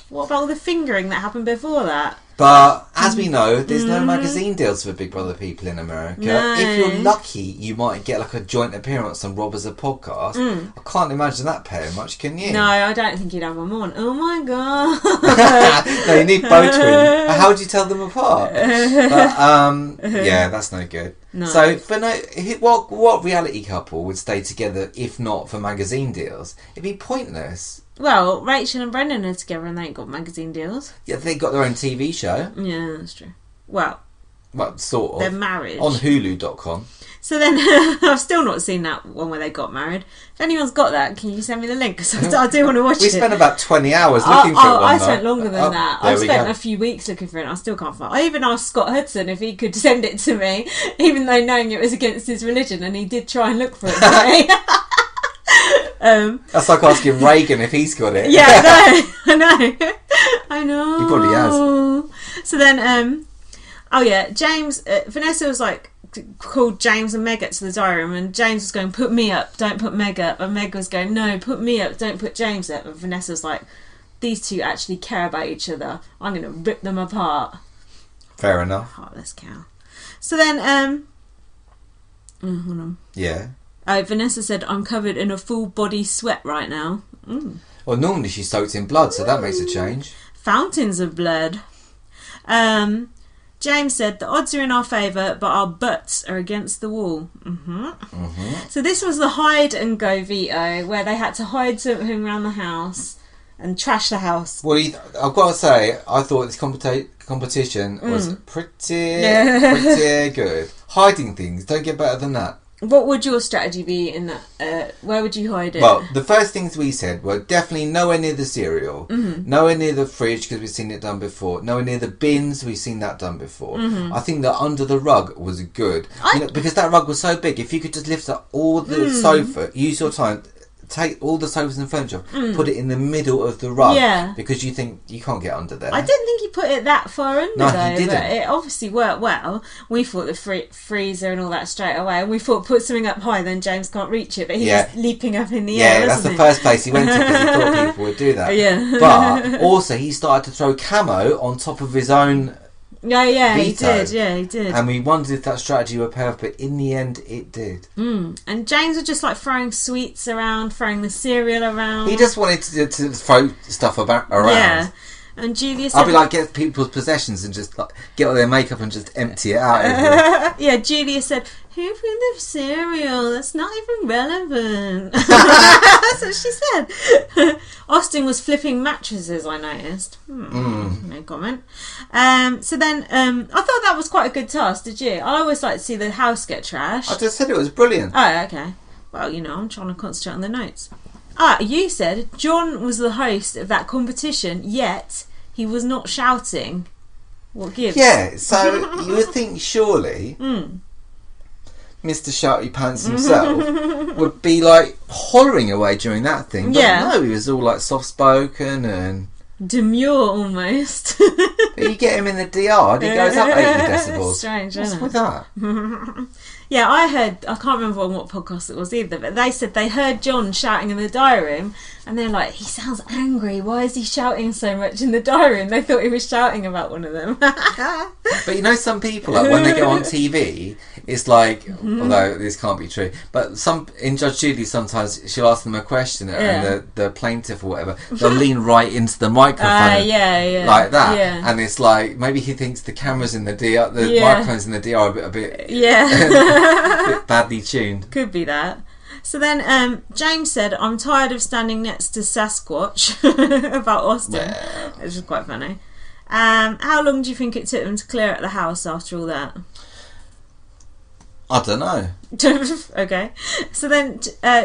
what about all the fingering that happened before that? But as we know, there's no magazine deals for Big Brother people in America. No. If you're lucky, you might get like a joint appearance on Rob as a podcast. I can't imagine that paying much, can you? No, I don't think you'd have one on. Oh my god. No, you need both twins. How do you tell them apart? But, yeah, that's no good. No. So, what reality couple would stay together if not for magazine deals? It'd be pointless. Well, Rachel and Brendan are together and they ain't got magazine deals. Yeah, they got their own TV show. Yeah, that's true. Well, sort of. they're married. On Hulu.com. So then, I've still not seen that one where they got married. If anyone's got that, can you send me the link? Because I do want to watch it. We spent about 20 hours looking for it. I spent longer than that. There I spent a few weeks looking for it and I still can't find it. I even asked Scott Hudson if he could send it to me, even though knowing it was against his religion, and he did try and look for it for me. That's like asking Reagan if he's got it. Yeah, I know. He probably has. So then, James, Vanessa was like, called James and Meg up to the diary room, and James was going, put me up, don't put Meg up, and Meg was going, no, put me up, don't put James up, and Vanessa was like, these two actually care about each other, I'm going to rip them apart. Fair enough. Heartless cow. So then, hold on. Yeah. Vanessa said, I'm covered in a full body sweat right now. Well, normally she's soaked in blood, so that makes a change. Fountains of blood. James said, the odds are in our favour, but our butts are against the wall. So this was the hide and go veto, where they had to hide something around the house and trash the house. Well, I've got to say, I thought this competition was pretty good. Hiding things, don't get better than that. What would your strategy be in that? Where would you hide it? Well, the first things we said were definitely nowhere near the cereal, nowhere near the fridge because we've seen it done before, nowhere near the bins, we've seen that done before. I think that under the rug was good. Because that rug was so big, if you could just lift up all the sofa, use your time, take all the sofas and furniture, put it in the middle of the rug, because you think you can't get under there. I didn't think he put it that far under, no, though. he didn't. But it obviously worked well. We thought the freezer and all that straight away, and we thought put something up high, then James can't reach it, but he was leaping up in the air. Yeah, that's the first place he went to because he thought people would do that. Yeah. But also he started to throw camo on top of his own. Yeah, veto. he did. Yeah, he did. And we wondered if that strategy would pay off, but in the end, it did. And James was just like throwing sweets around, throwing the cereal around. He just wanted to throw stuff around. Yeah. And Julia said... I'll be like, get people's possessions and just like, get all their makeup and just empty it out everywhere. Yeah, Julia said, who threw the cereal? That's not even relevant. That's what she said. Austin was flipping mattresses, I noticed. No comment. So then, I thought that was quite a good task, did you? I always like to see the house get trashed. I just said it was brilliant. Oh, okay. Well, I'm trying to concentrate on the notes. You said John was the host of that competition, yet he was not shouting. What gives? Yeah, so you would think surely Mr. Shouty Pants himself would be like hollering away during that thing. But no, he was all like soft spoken and demure almost. But you get him in the DR and he goes up 80 decibels. Strange, What's isn't with it? that? Yeah, I can't remember on what podcast it was either, but they said they heard John shouting in the diary room and they're like, he sounds angry, why is he shouting so much in the diary room? They thought he was shouting about one of them. But some people, like when they go on TV, it's like, although this can't be true, but in Judge Judy sometimes she'll ask them a question and the plaintiff or whatever, they'll lean right into the microphone like that. Yeah. And it's like, maybe he thinks the camera's in the DR, the microphone's in the DR a bit a bit badly tuned. Could be that. So then James said, I'm tired of standing next to Sasquatch about Austin, which is quite funny. How long do you think it took them to clear out the house after all that? I don't know. Okay. So then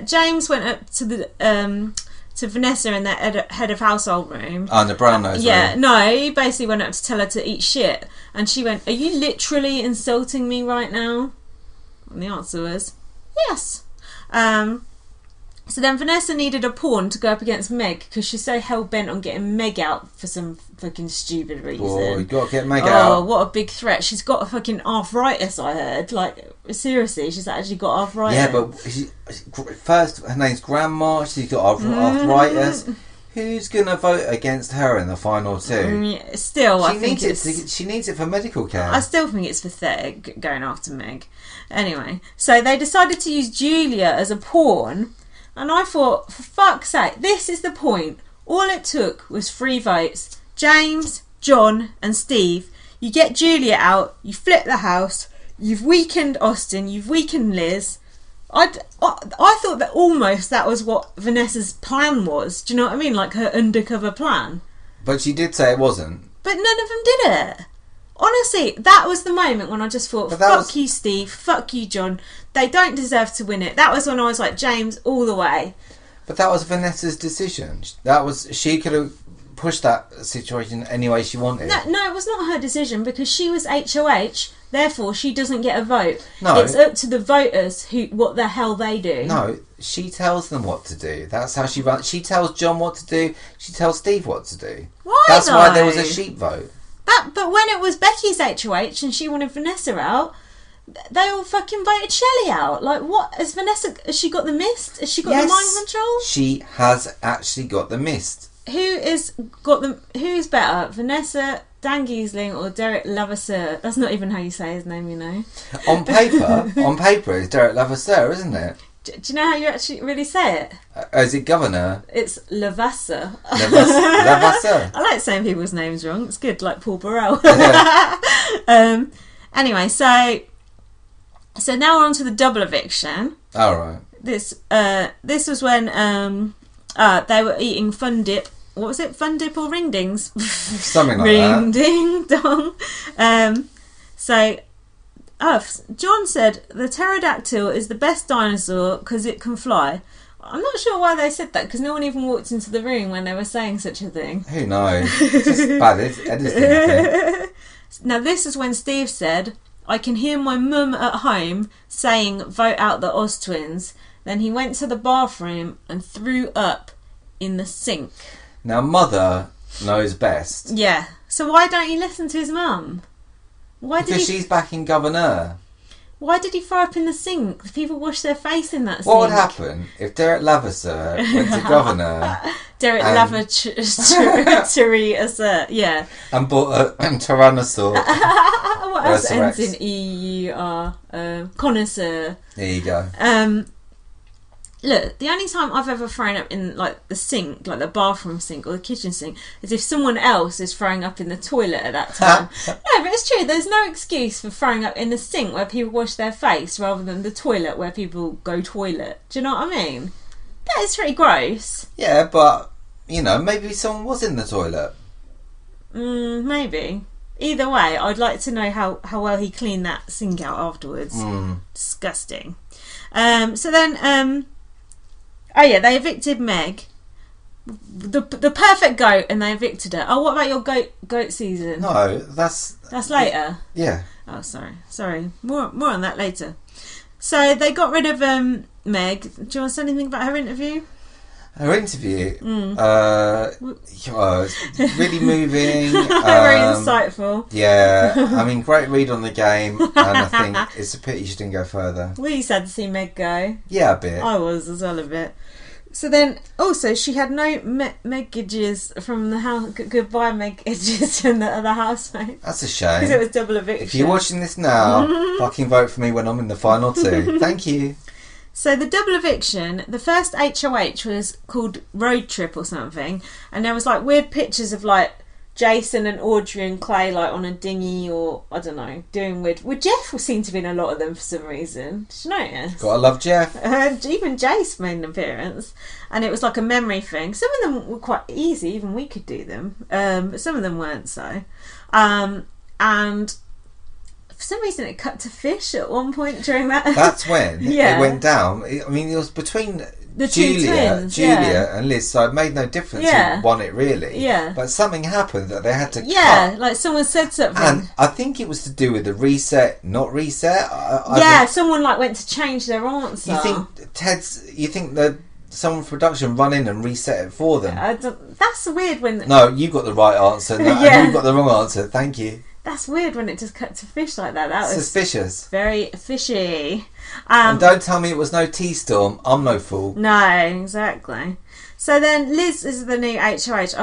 James went up to the to Vanessa in their head of household room. Oh, in the brown nose room. No, he basically went up to tell her to eat shit. And she went, are you literally insulting me right now? And the answer was, yes. So then Vanessa needed a pawn to go up against Meg because she's so hell-bent on getting Meg out for some fucking stupid reason. Oh, you got to get Meg out. Oh, what a big threat. She's got a fucking arthritis, I heard. Like, seriously, she's actually got arthritis. Yeah, but first, her name's Grandma. She's got arthritis. Who's gonna vote against her in the final two? Still, I think she needs it for medical care. I still think it's pathetic going after Meg. Anyway, so they decided to use Julia as a pawn, and I thought, for fuck's sake, this is the point. All it took was 3 votes: James, John, and Steve. You get Julia out, you flip the house, you've weakened Austin, you've weakened Liz. I thought that almost that was what Vanessa's plan was. Do you know what I mean? Like her undercover plan. But she did say it wasn't. But none of them did it. Honestly, that was the moment when I just thought, fuck you, Steve, fuck you, John. They don't deserve to win it. That was when I was like, James, all the way. But that was Vanessa's decision. She could have pushed that situation any way she wanted. No, it was not her decision because she was HOH. Therefore, she doesn't get a vote. No. It's up to the voters what the hell they do. No, she tells them what to do. That's how she runs. She tells John what to do. She tells Steve what to do. Why? That's why there was a sheep vote. But when it was Becky's HOH and she wanted Vanessa out, they all fucking voted Shelley out. Like, what? Has she got the mist? Has she got the mind control? She has actually got the mist. Who's better, Vanessa, Dan Giesling, or Derek Levasseur? That's not even how you say his name, you know. On paper, it's Derek Levasseur, isn't it? Do you know how you actually really say it? Is it Governor? It's Levasseur. Levasseur. I like saying people's names wrong. It's good, like Paul Burrell. Yeah. Anyway, so now we're on to the double eviction. All right. This was when they were eating Fun Dip. What was it? Fun Dip or Ring Dings? Something like Ring that. Ding Dong. John said the pterodactyl is the best dinosaur because it can fly. I'm not sure why they said that because no one even walked into the room when they were saying such a thing. Who knows? It's just bad editing. Now this is when Steve said, I can hear my mum at home saying vote out the Oz twins. Then he went to the bathroom and threw up in the sink. Now mother knows best. Yeah. So why don't you listen to his mum? Because she's backing Governor. Why did he throw up in the sink? People wash their face in that sink. What would happen if Derek Levasseur went to Governor? Derek Levasseur, yeah. And bought a Tyrannosaur. What else ends in E-U-R? Connoisseur. There you go. Look, the only time I've ever thrown up in like the sink, like the bathroom sink or the kitchen sink, is if someone else is throwing up in the toilet at that time. No, but it's true. There's no excuse for throwing up in the sink where people wash their face rather than the toilet where people go toilet. Do you know what I mean? That is pretty gross. Yeah, but maybe someone was in the toilet. Maybe. Either way, I'd like to know how well he cleaned that sink out afterwards. Disgusting. So then. Oh yeah, they evicted Meg, the perfect goat, and they evicted her. Oh, what about your goat season? No, that's later. Yeah. Oh, sorry. More on that later. So they got rid of Meg. Do you want to say anything about her interview? Her interview, it's really moving. Very insightful. Yeah, I mean, great read on the game, and I think it's a pity she didn't go further. Were you sad to see Meg go? Yeah, a bit. I was as well a bit. So then, also, she had no Meg-gages from the house. Goodbye, Meg-gages from the other housemates. That's a shame. Because it was double eviction. If you're watching this now, fucking vote for me when I'm in the final two. Thank you. So the double eviction, the first HOH was called Road Trip or something, and there was like weird pictures of like Jason and Audrey and Clay like on a dinghy or I don't know doing weird. Well, Jeff seemed to be in a lot of them for some reason. Did you notice? Gotta love Jeff. Even Jace made an appearance, and it was like a memory thing. Some of them were quite easy, even we could do them, but some of them weren't so. And for some reason it cut to fish at one point during that. That's when it went down. I mean, it was between the Julia and Liz, so it made no difference who won it really. Yeah. But something happened that they had to cut. Yeah, like someone said something. And I think it was to do with the reset, not reset. Someone like went to change their answer. You think that someone from production run in and reset it for them? That's weird when... No, you got the right answer. And you got the wrong answer. Thank you. That's weird when it just cut to fish like that. That was suspicious. Very fishy. And don't tell me it was no tea storm. I'm no fool. No, exactly. So then Liz is the new HOH.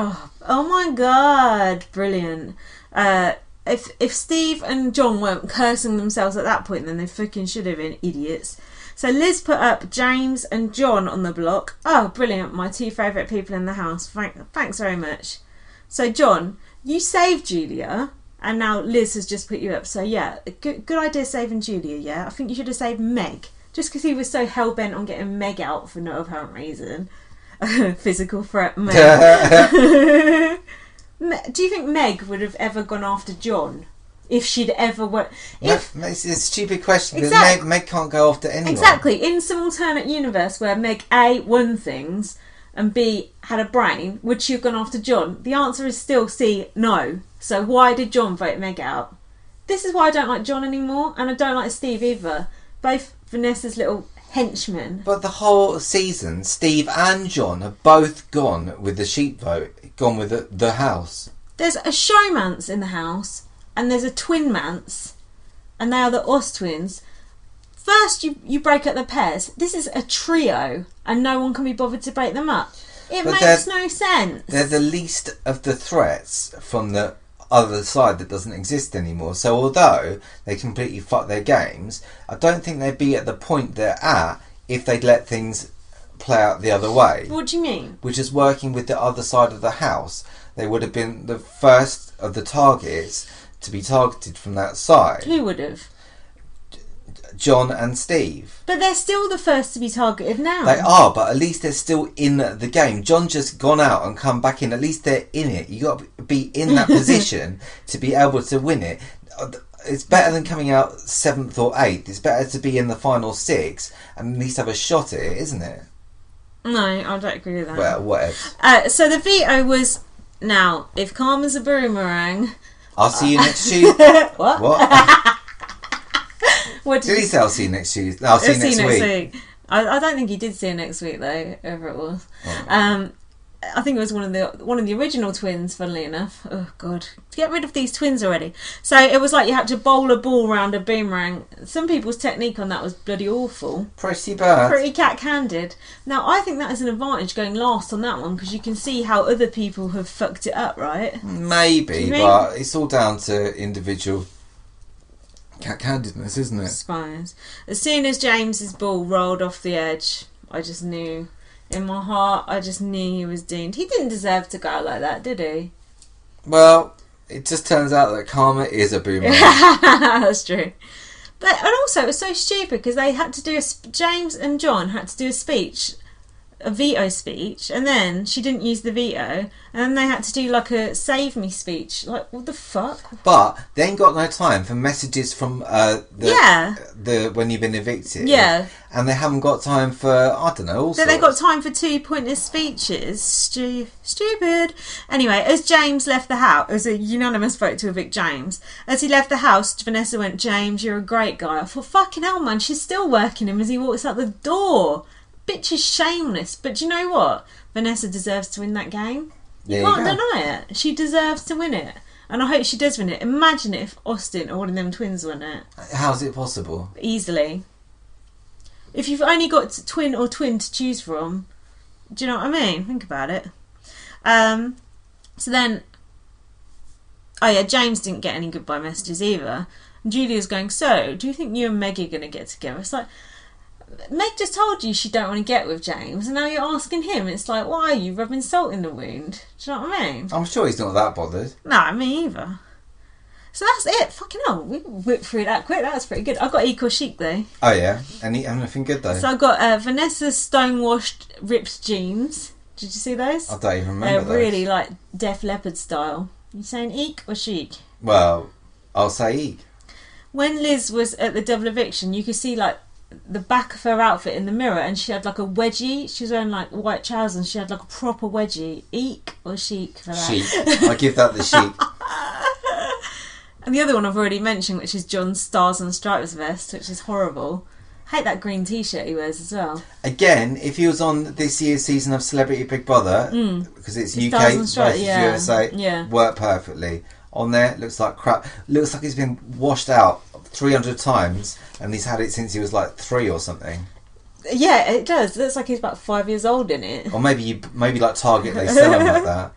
Oh my god, brilliant. If Steve and John weren't cursing themselves at that point, then they fucking should have been idiots. So Liz put up James and John on the block. Oh, brilliant. My 2 favourite people in the house. Thanks very much. So John, you saved Julia, and now Liz has just put you up. So yeah, good idea saving Julia, yeah. I think you should have saved Meg. Just because he was so hell-bent on getting Meg out for no apparent reason. Physical threat, Meg. Do you think Meg would have ever gone after John? If she'd ever worked... It's a stupid question, because Meg can't go after anyone. Exactly. In some alternate universe where Meg A won things and B had a brain, would she have gone after John? The answer is still C, no. So why did John vote Meg out? This is why I don't like John anymore, and I don't like Steve either. Both Vanessa's little henchmen. But the whole season, Steve and John have both gone with the sheep vote, gone with the house. There's a showmance in the house, and there's a twin mance, and they are the Oz twins. First, you break up the pairs. This is a trio, and no one can be bothered to break them up. It makes no sense. They're the least of the threats from the other side that doesn't exist anymore. So although they completely fuck their games, I don't think they'd be at the point they're at if they'd let things play out the other way. What do you mean? Which is working with the other side of the house. They would have been the first of the targets to be targeted from that side. Who would have? John and Steve. But they're still the first to be targeted now. They are, but at least they're still in the game. John just gone out and come back in. At least they're in it. You got to be in that position to be able to win it. It's better than coming out 7th or 8th. It's better to be in the final 6 and at least have a shot at it, isn't it? No, I don't agree with that. Well, whatever. So the veto was, now, if karma's a boomerang... I'll see you next Tuesday. What? What did he say? I'll see you next Tuesday. No, I'll see you next week. I don't think he did see you next week though. Whoever it was. Oh. I think it was one of the original twins. Funnily enough. Oh god, get rid of these twins already. So it was like you had to bowl a ball around a boomerang. Some people's technique on that was bloody awful. Pretty bad. Pretty cat-handed. Now I think that is an advantage going last on that one because you can see how other people have fucked it up, right? Maybe, but it's all down to individual cat-handedness, isn't it? I suppose. As soon as James's ball rolled off the edge, I just knew. In my heart, I just knew he was doomed. He didn't deserve to go out like that, did he? Well, it just turns out that karma is a boomerang. That's true. And also, it was so stupid because they had to do James and John had to do a speech, a veto speech, and then she didn't use the veto, and then they had to do like a save me speech. Like, what the fuck? But they ain't got no time for messages from the when you've been evicted. Yeah. And they haven't got time for, I don't know, all so sorts. They got time for 2 pointless speeches. Stupid. Anyway, as James left the house, it was a unanimous vote to evict James. As he left the house, Vanessa went, "James, you're a great guy." I thought, fucking hell, man, she's still working him as he walks out the door. Bitch is shameless. But do you know what? Vanessa deserves to win that game. You can't deny it. She deserves to win it. And I hope she does win it. Imagine if Austin or one of them twins won it. How's it possible? Easily. If you've only got twin or twin to choose from, do you know what I mean? Think about it. So then, James didn't get any goodbye messages either. And Julia's going, so, do you think you and Meg are going to get together? It's like, Meg just told you she don't want to get with James, and now you're asking him. It's like, why are you rubbing salt in the wound? Do you know what I mean? I'm sure he's not that bothered. No, me either. So that's it. Fucking hell, we whipped through that quick. That was pretty good. I got equal chic though. Oh yeah, anything good though? So I got Vanessa's stonewashed ripped jeans. Did you see those? I don't even remember those. Really like Def Leppard style. You saying eek or chic? Well, I'll say eek. When Liz was at the double eviction, you could see like the back of her outfit in the mirror, and she had like a wedgie. She was wearing like white trousers, and she had like a proper wedgie. Eek or chic for that? Chic. I give that the chic. And the other one I've already mentioned, which is John's Stars and Stripes vest, which is horrible. I hate that green t-shirt he wears as well. Again, if he was on this year's season of Celebrity Big Brother, because it's UK versus USA, worked perfectly. On there, it looks like crap. Looks like it's been washed out 300 times, and he's had it since he was like 3 or something. Yeah, it does. It looks like he's about 5 years old in it. Or maybe like Target, they sell them like that.